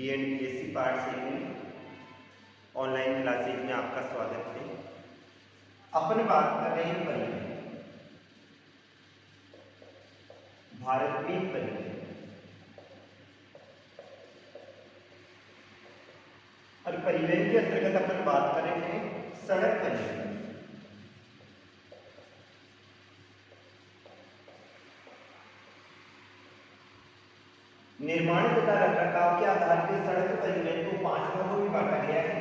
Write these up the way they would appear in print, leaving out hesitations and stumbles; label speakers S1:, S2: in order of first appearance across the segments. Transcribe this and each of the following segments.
S1: बीएनपीएससी part second online classes में आपका स्वागत है। अपन बात कर रहे हैं परिवहन, भारत में परिवहन और परिवहन के अंतर्गत अपन बात कर रहे हैं सड़क परिवहन। निर्माण तथा रखरखाव के आधार पर सड़क परिवहन को 5 भागों में बांटा गया है।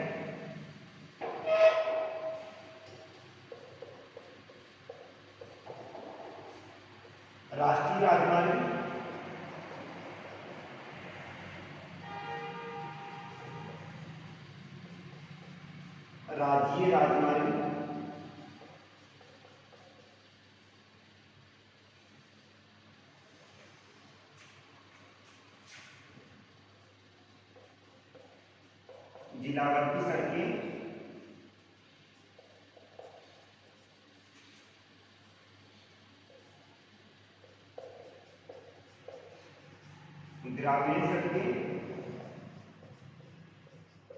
S1: राष्ट्रीय राजमार्ग, राज्य राजमार्ग, जिलावर्ती सड़कें, ग्रामीण सड़कें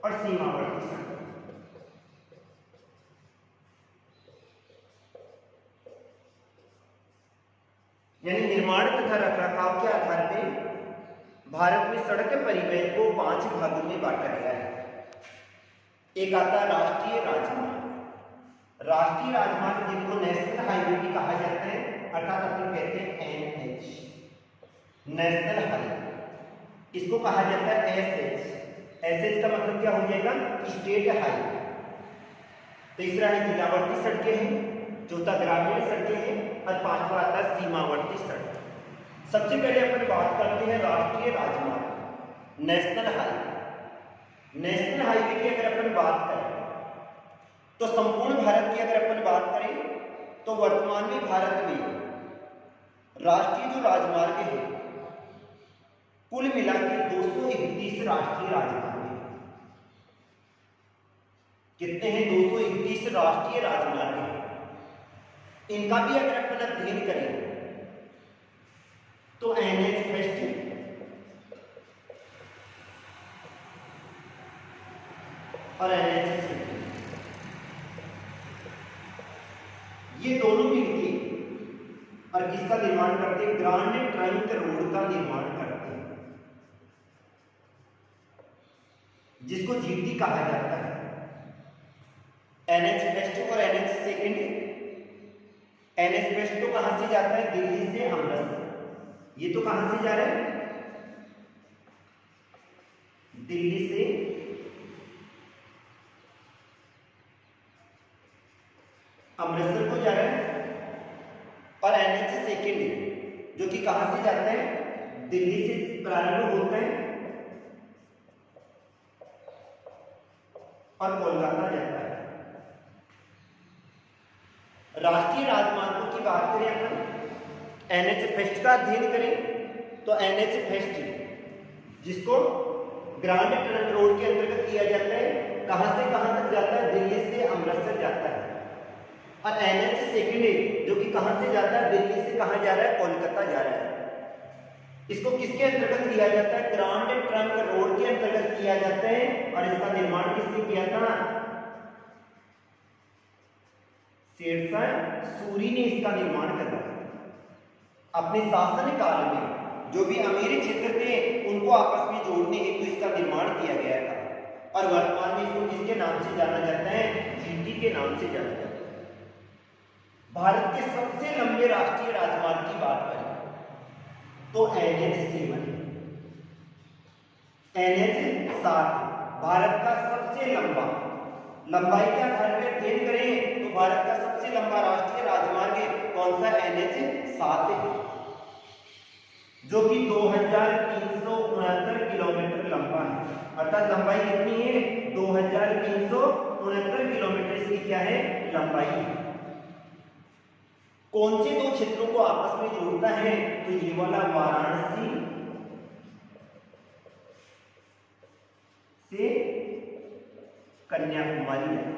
S1: और सीमावर्ती सड़कें। यानी निर्माण तथा रखरखाव के आधार पर भारत में सड़क परिवहन को 5 भागों में बांटा गया है। एक आता है राष्ट्रीय राजमार्ग। राष्ट्रीय राजमार्ग जिनको नेशनल हाईवे भी कहा जाता है, अर्थात अपन कहते हैं एनएच, नेशनल हाईवे। इसको कहा जाता है एसएच। एसएच का मतलब क्या हो जाएगा? State highway. तीसरा है जिलावर्ती सड़कें हैं, चौथा ग्रामीण सड़कें हैं और पांचवा आता है सीमावर्ती सड़क। सबसे पहले अपन बात करते हैं राष्ट्रीय राजमार्ग, नेशनल हाईवे। नेशनल हाईवे की अगर अपन बात करें तो संपूर्ण भारत की अगर अपन बात करें तो वर्तमान में भारत में राष्ट्रीय जो राजमार्ग है कुल मिलाकर 231 राष्ट्रीय राजमार्ग है। कितने हैं? 231 राष्ट्रीय राजमार्ग है। इनका भी अगर अपन अध्ययन करें तो एनएच फर्स्ट और एनएच सेकंड, ये दोनों मिलके और किसका निर्माण करते हैं? ग्रांड ट्रंक रोड का निर्माण करते हैं, जिसको जीटी कहा जाता है। एनएच फर्स्ट और एनएच सेकंड। एनएच फर्स्ट तो कहां से जाता है? दिल्ली से अमृतसर। ये तो कहां से जा रहा है? दिल्ली से अमृतसर को जा रहा है। और एनएच सेकंड जो कि कहां से जाता है? दिल्ली से प्रारंभ होता है और कोलकाता जाता है। राष्ट्रीय राजमार्गों की बात करें अपन, एनएच फर्स्ट का अध्ययन करें तो एनएच फर्स्ट जिसको ग्रांड ट्रंक रोड के अंतर्गत किया जाता है, कहां से कहां तक जाता है? दिल्ली से अमृतसर जाता है। और एनएच सेकंड जो कि कहां से जाता है? दिल्ली से कहां जा रहा है? कोलकाता जा रहा है। इसको किसके अंतर्गत किया जाता है? ग्रांड ट्रंक रोड के अंतर्गत किया जाता है। और इसका निर्माण किसने किया था? शेरशाह सूरी ने इसका निर्माण करा। अपने शासन काल में जो भी अमीर क्षेत्र थे उनको आपस में जोड़ने हेतु इसका निर्माण किया गया था। और वर्तमान में इसको किसके नाम से जाना जाता है? जीटी के नाम से जाना जाता है। भारत के सबसे लंबे राष्ट्रीय राजमार्ग की बात करें तो एनएच 7, एनएच 7 भारत का सबसे लंबा, लंबाई के आधार पर अध्ययन करें तो भारत का सबसे लंबा राष्ट्रीय राजमार्ग कौन सा? एनएच 7 है, जो कि 2369 किलोमीटर लंबा है। अर्थात लंबाई कितनी है? 2369 किलोमीटर इसकी क्या है? लंबाई है। कौन से दो क्षेत्रों को आपस में जोड़ता है? तो ये वाला वाराणसी से कन्याकुमारी है।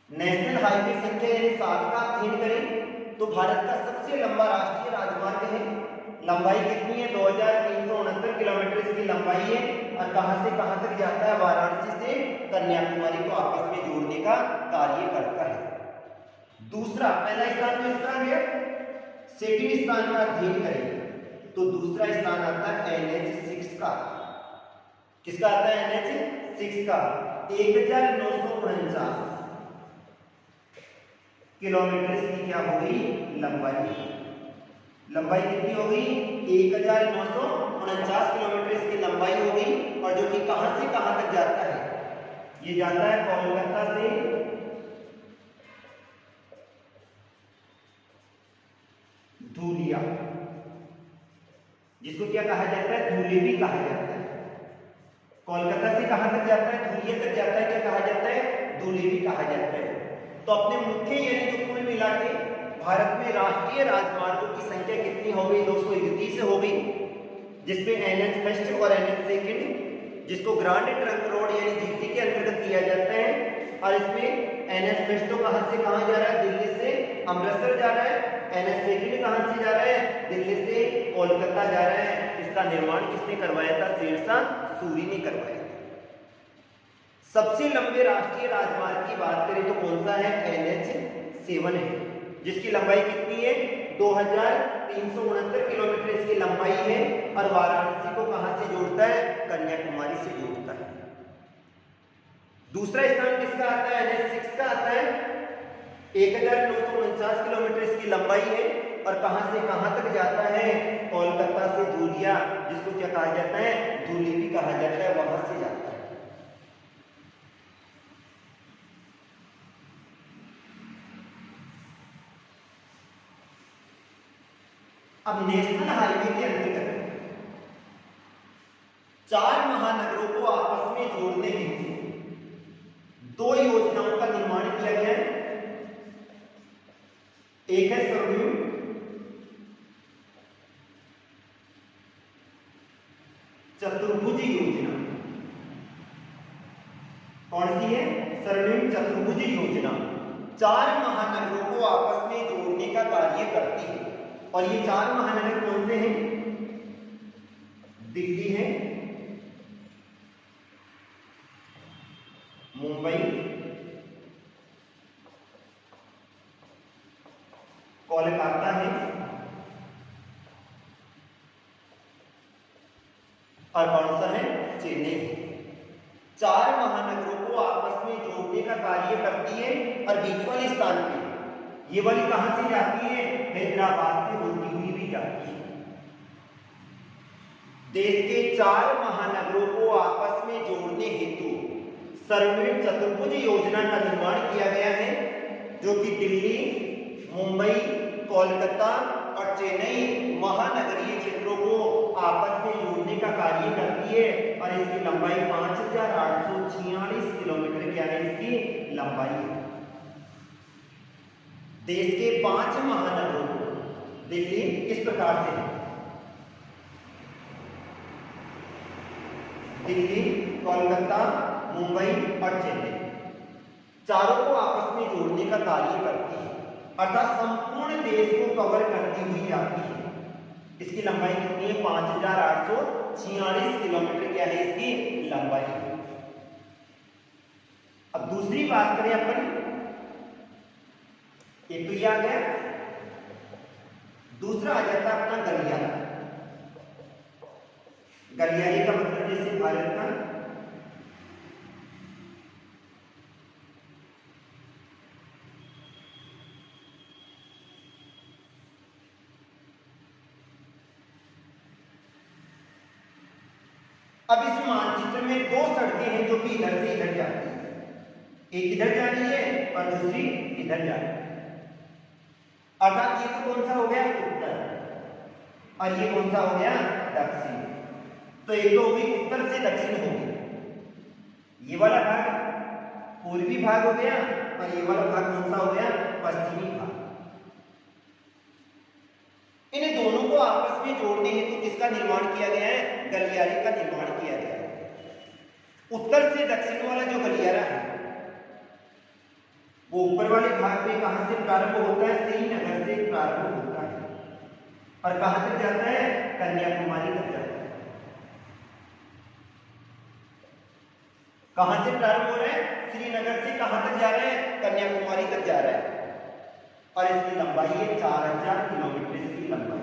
S1: नेशनल हाईवे संख्या यानी 7 का अध्ययन करें तो भारत का सबसे लंबा राष्ट्रीय राजमार्ग है लंबाई कितनी है? 2369 किलोमीटर इसकी लंबाई है और कहां से कहां तक जाता है? वाराणसी से कन्याकुमारी को आपस में जोड़ने का कार्य करता है। दूसरा, पहला स्थान तो इसका है, सेकंड स्थान का अध्ययन करें तो दूसरा स्थान आता है NH6 का। किसका आता है? NH6 का। 1949 किलोमीटर की क्या होगी? लंबाई। लंबाई कितनी होगी? 1949 किलोमीटर इसकी लंबाई होगी और जो कि कहां से कहां तक जाता है? ये जाता है कोलकाता से धूलिया, जिसको क्या कहा जाता है? धूली भी कहा जाता है। कोलकाता से कहां तक जाता है? धूलिया तक जाता है। क्या कहा जाता है? धूली भी कहा जाता है। तो अपने मुख्य यानी जो कुल मिला के भारत में राष्ट्रीय राजमार्गों की संख्या कितनी हो गई? 231 हो गई, जिसमें NH फर्स्ट और NH सेकंड, जिसको ग्रांड ट्रंक रोड यानी GT के अंतर्गत लिया जाता है। और इसमें NH फर्स्ट तो कहां से कहां जा रहा है? दिल्ली से अमृतसर जा रहा है। NH सेकंड कहां से जा रहा है? दिल्ली से कोलकाता जा रहा है। इसका निर्माण किसने करवाया था? शेरशाह सूरी ने करवाया। सबसे लंबे राष्ट्रीय राजमार्ग की बात करें तो कौन सा है? NH7 है, जिसकी लंबाई कितनी है? 2369 किलोमीटर इसकी लंबाई है और वाराणसी को कहां से जोड़ता है? कन्याकुमारी से जोड़ता है। दूसरा स्थान किसका आता है? NH6 का आता है। 1949 किलोमीटर इसकी लंबाई है और कहां से कहां तक जाता है? कोलकाता से धूलिया, जिसको क्या कहा जाता है? धूली भी कहा जाता है, वहां से जाता है। अब नेशनल हाईवे के अंतर्गत 4 महानगरों को आपस में जोड़ने हेतु 2 योजनाओं का निर्माण किया गया है। एक है स्वर्णिम चतुर्भुज योजना। कौन सी है? स्वर्णिम चतुर्भुज योजना 4 महानगरों को आपस में जोड़ने का कार्य करती है। और ये 4 महानगर कौन से हैं? दिल्ली है, मुंबई, कोलकाता है और कौन सा है? चेन्नई। 4 महानगरों को आपस में जोड़ने का कार्य करती है और बीच वाले स्थान पे ये वाली कहां से जाती है? हैदराबाद से होती हुई भी जाती है। देश के 4 महानगरों को आपस में जोड़ने हेतु स्वर्णिम चतुर्भुज योजना का निर्माण किया गया है, जो कि दिल्ली, मुंबई, कोलकाता और चेन्नई महानगरीय क्षेत्रों को आपस में जोड़ने का कार्य करती है और इसकी लंबाई 5846 किलोमीटर क्या है? इसकी लंबाई है। देश के 5 महानगरों को दिल्ली इस प्रकार से, दिल्ली, कोलकाता, मुंबई और चेन्नई, चारों को आपस में जोड़ने का कार्य करती है, अर्थात संपूर्ण देश को कवर करती हुई जाती है। इसकी लंबाई कितनी है? 5846 किलोमीटर क्या है इसकी लंबाई। अब दूसरी बात करें अपन, एक तो ये आ गया, दूसरा आ जाता है अपना गलियारा। गलियारे का मतलब जैसे भारत का अब इस मानचित्र में 2 सड़कें हैं जो कि इधर से इधर जाती है। एक इधर जा रही है और दूसरी इधर जा रही है। अर्थात ये तो कौन सा हो गया? उत्तर, और ये कौन सा हो गया? दक्षिण। तो एक तो होगी उत्तर से दक्षिण हो गई, ये वाला भाग पूर्वी भाग हो गया और ये वाला भाग कौन सा हो गया? पश्चिमी भाग। इन दोनों को आपस में जोड़ने हेतु किसका निर्माण किया गया है? गलियारे का निर्माण किया गया है। उत्तर से दक्षिण वाला जो गलियारा है वो ऊपर वाले भाग में कहां से प्रारंभ होता है? श्रीनगर से प्रारंभ होता है और कहां तक जाता है? कन्याकुमारी तक जाता है। कहां से प्रारंभ हो रहा है? श्रीनगर से कहां तक जा रहा है? कन्याकुमारी तक जा रहा है। और इसकी लंबाई है 4000 किलोमीटर इसकी लंबाई।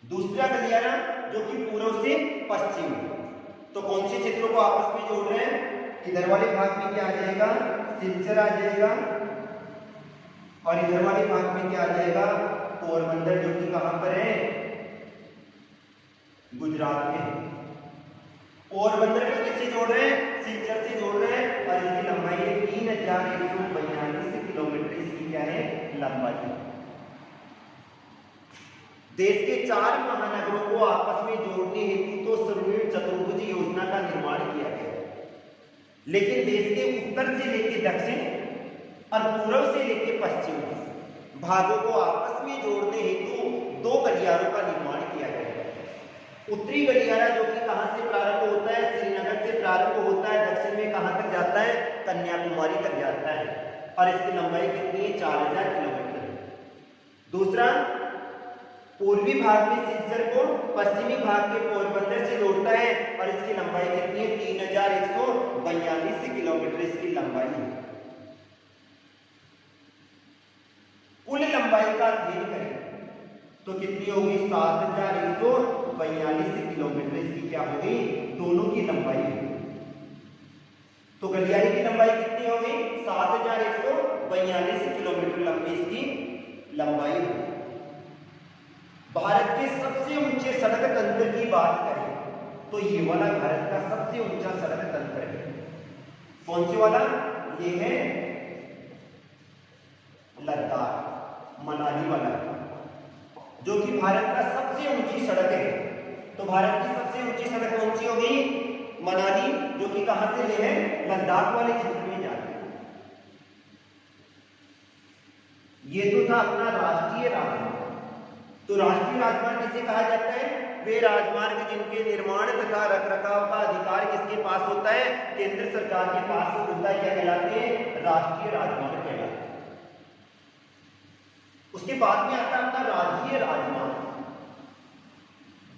S1: दूसरा गलियारा जो कि पूर्व से पश्चिम, तो कौन से क्षेत्रों को आपस में जोड़ रहे हैं? इधर वाले भाग में क्या आ जाएगा? सिलचर आ जाएगा, और इधर वाले भाग में क्या आ जाएगा? पोरबंदर, जो कि कहां पर है? गुजरात में। पोरबंदर को किससे जोड़ रहे हैं? सिलचर से जोड़ रहे हैं, और इसकी लंबाई है 3142 किलोमीटर इसकी क्या है? लंबाई। देश के 4 महानगरों को आपस में जोड़ने हेतु तो सुदृढ़ चतुर्भुज योजना का निर्माण किया गया, लेकिन देश के उत्तर से लेकर दक्षिण और पूर्व से लेकर पश्चिम भागों को आपस में जोड़ने हेतु 2 गलियारों का निर्माण किया गया है। उत्तरी गलियारा जो कि कहां से प्रारंभ होता है? श्रीनगर से प्रारंभ होता है, दक्षिण में कहां तक जाता है? कन्याकुमारी तक जाता है, और इसकी लंबाई कितनी है? 4000 किलोमीटर। दूसरा, पूर्वी भाग में सिलचर को पश्चिमी भाग के पोरबंदर से जोड़ता है, और इसकी लंबाई कितनी है? 3142 किलोमीटर इसकी लंबाई है। कुल लंबाई का अध्ययन करें तो कितनी होगी? 7142 किलोमीटर इसकी क्या होगी? दोनों की लंबाई होगी। तो गलियारे की लंबाई कितनी होगी? 7142 किलोमीटर लंबी इसकी लंबाई होगी। भारत के सबसे ऊंचे सड़क तंत्र की बात करें तो ये वाला भारत का सबसे ऊंचा सड़क तंत्र है। कौन से वाला? ये है लद्दाख, मनाली वाला, जो कि भारत का सबसे ऊंची सड़क है। तो भारत की सबसे ऊंची सड़क कौन सी होगी? मनाली, जो कि कहां से ले है? लद्दाख वाले क्षेत्र में जाती है। ये तो था अपना राष्ट्रीय राजमार्ग। तो राष्ट्रीय राजमार्ग किसे कहा जाता है? वे राजमार्ग जिनके निर्माण तथा रखरखाव का अधिकार किसके पास होता है? केंद्र सरकार के पास होता है। क्या कहलाते हैं? राष्ट्रीय राजमार्ग कहलाते हैं। उसके बाद में आता है अपना राज्य राजमार्ग।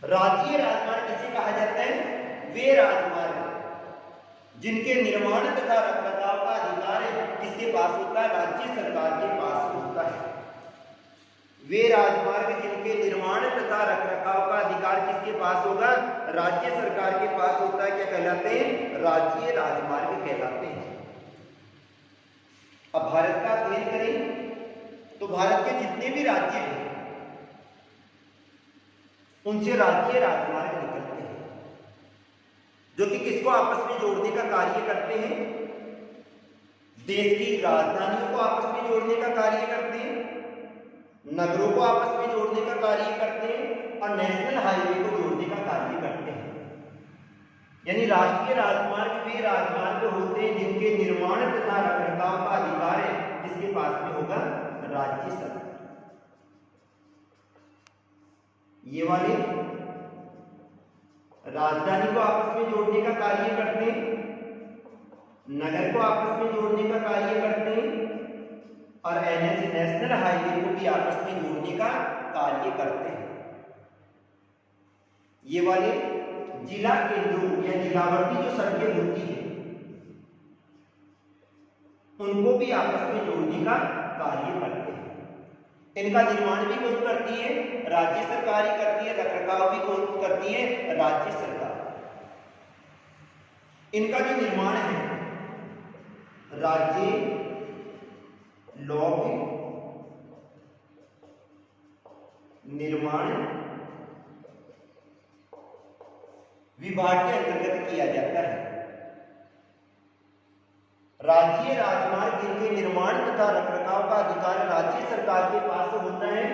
S1: राज्य राजमार्ग किसे कहा जाता है? वे राजमार्ग जिनके निर्माण तथा रखरखाव का अधिकार किसके पास होता है? राज्य सरकार के पास होता है। वे राजमार्ग जिनके निर्माण तथा रखरखाव का अधिकार किसके पास होगा? राज्य सरकार के पास होता है। क्या कहलाते हैं? राज्य राजमार्ग कहलाते हैं। अब भारत का अध्ययन करें तो भारत के जितने भी राज्य हैं उनसे राज्य राजमार्ग निकलते हैं, जो कि किसको आपस में जोड़ने का कार्य करते हैं? देश की राजधानियों को आपस में जोड़ने का कार्य करते हैं, नगरों को आपस में जोड़ने का कार्य करते हैं, और नेशनल हाईवे को जोड़ने का कार्य करते हैं। यानी राष्ट्रीय राजमार्ग वे राजमार्ग होते हैं जिनके निर्माण तथा रखरखाव का अधिकार है किसके पास में होगा? राज्य सरकार। ये वाले राजधानी को आपस में जोड़ने का कार्य करते हैं, नगर को आपस में जोड़ने का कार्य करते हैं, और एनएच नेशनल हाईवे को भी आपस में जोड़ने का कार्य करते हैं। ये वाले जिला केंद्रों या जिलावर्ती जो सड़कें होती हैं उनको भी आपस में जोड़ने का कार्य करते हैं। इनका निर्माण भी कौन करती है? राज्य सरकार ही करती है। रखरखाव भी कौन करती है? राज्य सरकार। इनका जो निर्माण है राज्य लोक निर्माण विभाग के अंतर्गत किया जाता है। राज्य राजमार्ग जिनके निर्माण तथा रखरखाव का अधिकार राज्य सरकार के पास होता है,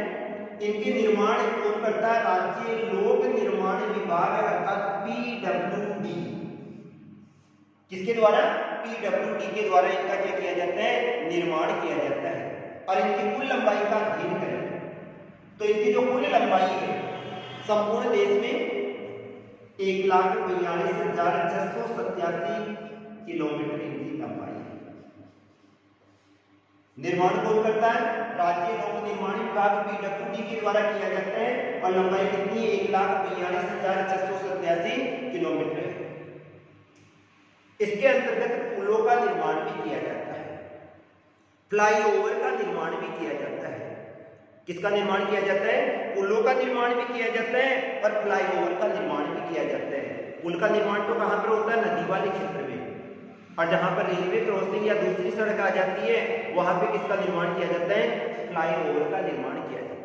S1: इनके निर्माण कौन करता है? राज्य लोक निर्माण विभाग अर्थात पीडब्ल्यूडी। किसके द्वारा? पीडब्ल्यूडी के द्वारा इनका क्या किया जाता है? निर्माण किया जाता है। और इनकी कुल लंबाई का अध्ययन करें तो इनकी जो कुल लंबाई है संपूर्ण देश में 1,42,687 किलोमीटर इनकी लंबाई है। निर्माण कौन करता है? राज्य लोक निर्माण विभाग पीडब्ल्यूडी के द्वारा किया जाता है और लंबाई कितनी है? 1,42,687 किलोमीटर। इसके अंतर्गत पुलों का निर्माण भी किया जाता है, फ्लाईओवर का निर्माण भी किया जाता है। किसका निर्माण किया जाता है? पुलों का निर्माण भी किया जाता है और फ्लाईओवर का निर्माण भी किया जाता है। पुल का निर्माण तो कहां पर होता है? नदी वाले क्षेत्र में। और जहां पर रेलवे क्रॉसिंग या दूसरी सड़क आ जाती है वहां पे किसका निर्माण किया जाता है? फ्लाईओवर का निर्माण किया जाता है।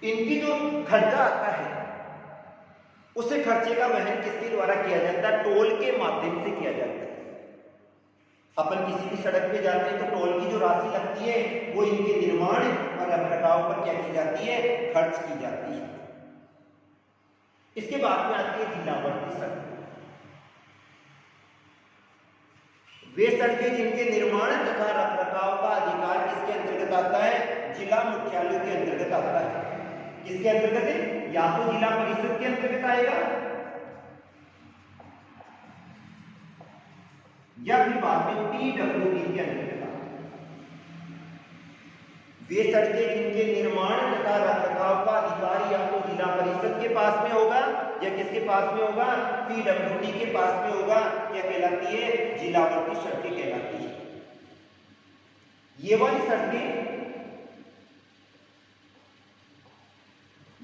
S1: इनकी जो खर्चा आता है उस खर्चे का वहन किसके द्वारा किया जाता है? टोल के माध्यम से किया जाता है। अपन किसी भी सड़क पे जाते हैं तो टोल की जो राशि लगती है वो इनके निर्माण और रखरखाव पर क्या की जाती है? खर्च की जाती है। इसके बाद में आती है जिलावर्ती सड़क। वे सड़कें जिनके निर्माण तथा रखरखाव का अधिकार किसके अंतर्गत आता है? जिला मुख्यालय के अंतर्गत आता है। किसके अंतर्गत? या तो जिला परिषद के अंतर्गत आएगा या फिर बाद में पीडब्ल्यूडी के अंतर्गत आएगा। वे सड़कें जिनके निर्माण तथा रखरखाव का अधिकार या तो जिला परिषद के पास में होगा या किसके पास में होगा? पीडब्ल्यूडी के पास में होगा। क्या कहलाती है? जिलावर्ती सड़कें कहलाती है। ये वाली सड़कें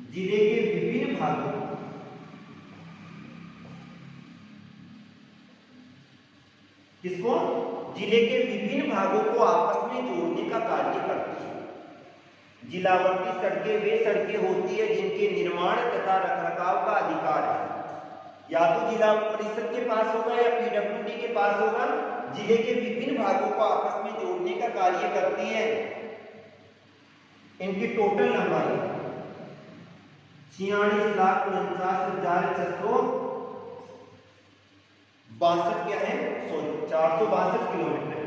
S1: जिले के विभिन्न भागों किसको? जिले के विभिन्न भागों को आपस में जोड़ने का कार्य करती है। जिलावर्ती सड़कें वे सड़कें होती है जिनके निर्माण तथा रखरखाव का अधिकार है या तो जिला परिषद के पास होगा या पीडब्ल्यूडी के पास होगा। जिले के विभिन्न भागों को आपस में जोड़ने का कार्य करती है। इनकी टोटल लंबाई 46,49,662 क्या है? 462 किलोमीटर।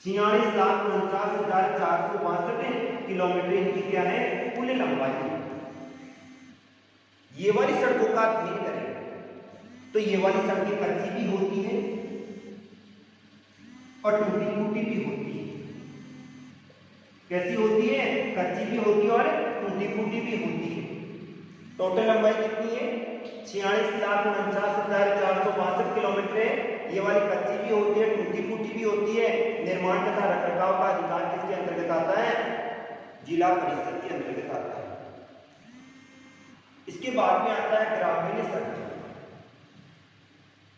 S1: 46,49,462 किलोमीटर इनकी क्या है? कुल लंबाई। ये वाली सड़कों का अध्ययन करें तो ये वाली सड़कें कच्ची भी होती है और टूटी फूटी भी होती है। कैसी होती है? कच्ची भी होती है और टूटी फूटी भी होती है। टोटल लंबाई कितनी है? 46,49,462 किलोमीटर है। ये वाली कच्ची भी होती है, टूटी फूटी भी होती है। निर्माण तथा रखरखाव का अधिकार किसके अंतर्गत आता है? जिला परिषद के अंतर्गत आता है। इसके बाद में आता है ग्रामीण सड़कें।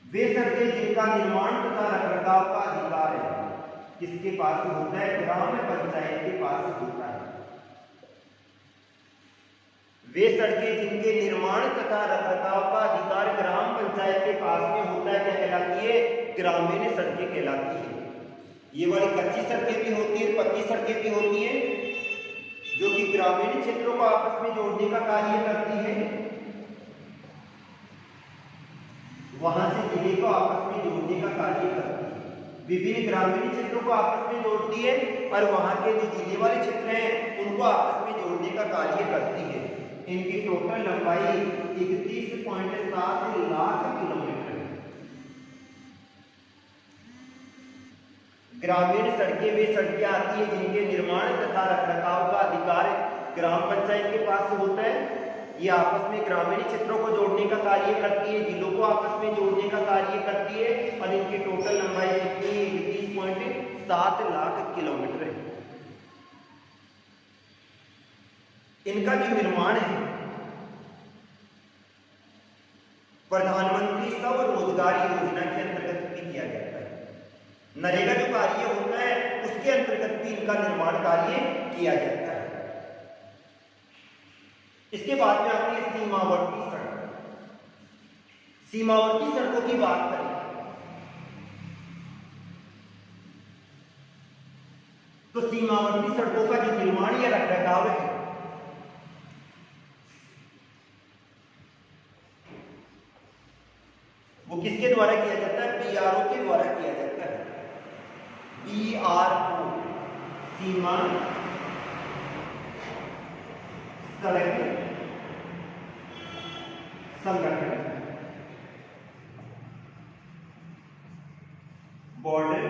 S1: वे सड़कें जिनका निर्माण तथा रखरखाव का अधिकार है किसके पास होता है? ग्राम पंचायत के पास होता है। वे सड़कें जिनके निर्माण तथा रखरखाव का अधिकार ग्राम पंचायत के पास में होता है क्या कहलाती है? ग्रामीण सड़कें कहलाती है। ये वाली कच्ची सड़कें भी होती है, पक्की सड़कें भी होती है जो कि ग्रामीण क्षेत्रों को आपस में जोड़ने का कार्य करती है। वहां से जिले को आपस में जोड़ने का कार्य करती है। विभिन्न ग्रामीण क्षेत्रों को आपस में जोड़ती है और वहां के जो जिले वाले क्षेत्र हैं उनको आपस में जोड़ने का कार्य करती है। इनकी टोटल लंबाई 31.7 लाख किलोमीटर है। ग्रामीण सड़कें वे सड़कें आती है जिनके निर्माण तथा रखरखाव का अधिकार ग्राम पंचायत के पास होता है। ये आपस में ग्रामीण क्षेत्रों को जोड़ने का कार्य करती है, जिलों को आपस में जोड़ने का कार्य करती है और इनकी टोटल लंबाई कितनी? 31.7 लाख किलोमीटर है। इनका जो निर्माण है प्रधानमंत्री स्वरोजगार योजना के अंतर्गत भी किया जाता है। नरेगा जो कार्य होता है उसके अंतर्गत भी इनका निर्माण कार्य किया जाता है। इसके बाद में आती है सीमावर्ती सड़क। सीमावर्ती सड़कों की बात करें तो सीमावर्ती सड़कों का जो निर्माण या रखरखाव है वो किसके द्वारा किया जाता है? बीआरओ के द्वारा किया जाता है। बीआरओ सीमा सड़क संगठन, बॉर्डर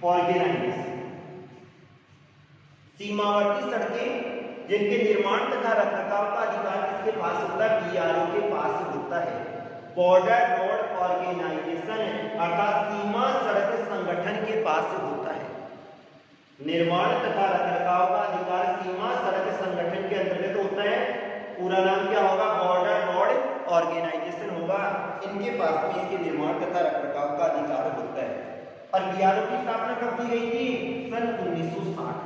S1: ऑर्गेनाइजेशन। सीमावर्ती सड़कें जिनके निर्माण तथा रखरखाव का अधिकार किसके पास होता है? बीआरओ के पास होता है। बॉर्डर रोड ऑर्गेनाइजेशन अर्थात सीमा सड़क संगठन के पास होता है। निर्माण तथा रखरखाव का अधिकार सीमा सड़क संगठन के अंतर्गत होता है। पूरा नाम क्या होगा? बॉर्डर रोड ऑर्गेनाइजेशन होगा। इनके पास में इसके निर्माण तथा रखरखाव का अधिकार होता है। और बीआरओ की स्थापना कब की गई थी? सन 1960।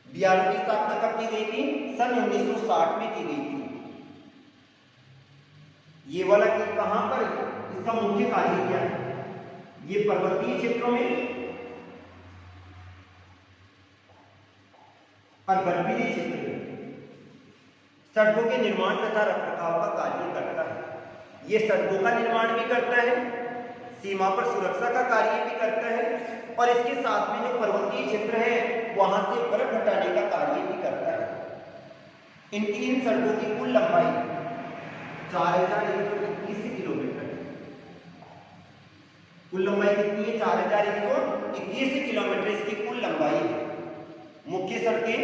S1: बीआरओ की स्थापना कब की गई थी? सन 1960 में की गई थी। ये वाला कि कहां पर, इसका मुख्य कार्य क्या है? ये पर्वतीय क्षेत्रों में और बर्फीले क्षेत्र में सड़कों के निर्माण तथा रखरखाव का कार्य करता है। ये सड़कों का निर्माण भी करता है, सीमा पर सुरक्षा का कार्य भी करता है, और इसके साथ में जो पर्वतीय क्षेत्र है वहां से बर्फ हटाने का कार्य भी करता है। इन सड़कों की कुल लंबाई 4121 किलोमीटर। कुल लंबाई कितनी है? 4121 किलोमीटर इसकी कुल लंबाई है। मुख्य सड़कें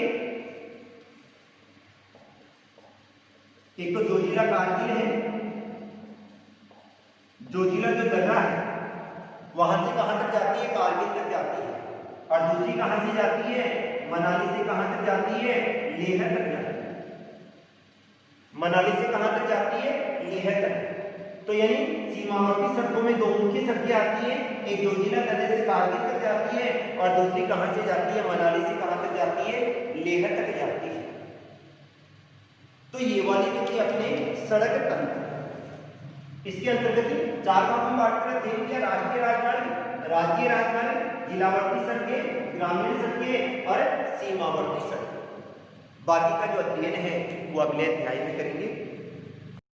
S1: एक तो जोजिला कारगिल है, जोजिला जो दर्रा है वहां से कहां तक जाती है? कारगिल तक जाती है। और दूसरी कहां से जाती है? मनाली से कहां तक जाती है? लेह तक जाती है। मनाली से कहां तक जाती है? लेह तक। तो यानी सीमावर्ती सड़कों में दो मुख्य सड़कें आती हैं, एक जोजिला दर्रे से कारगिल तक जाती है और दूसरी कहां से जाती है? मनाली से कहां तक जाती है? लेह तक जाती है। तो ये वाली देखिए अपने सड़क तंत्र, इसके अंतर्गत 4 भागों में बांट कर देख लिया। राष्ट्रीय राजमार्ग, जिलावर्ती सड़कें, ग्रामीण सड़कें और सीमावर्ती सड़कें। बाकी का जो अध्ययन है वो अगले अध्याय में करेंगे।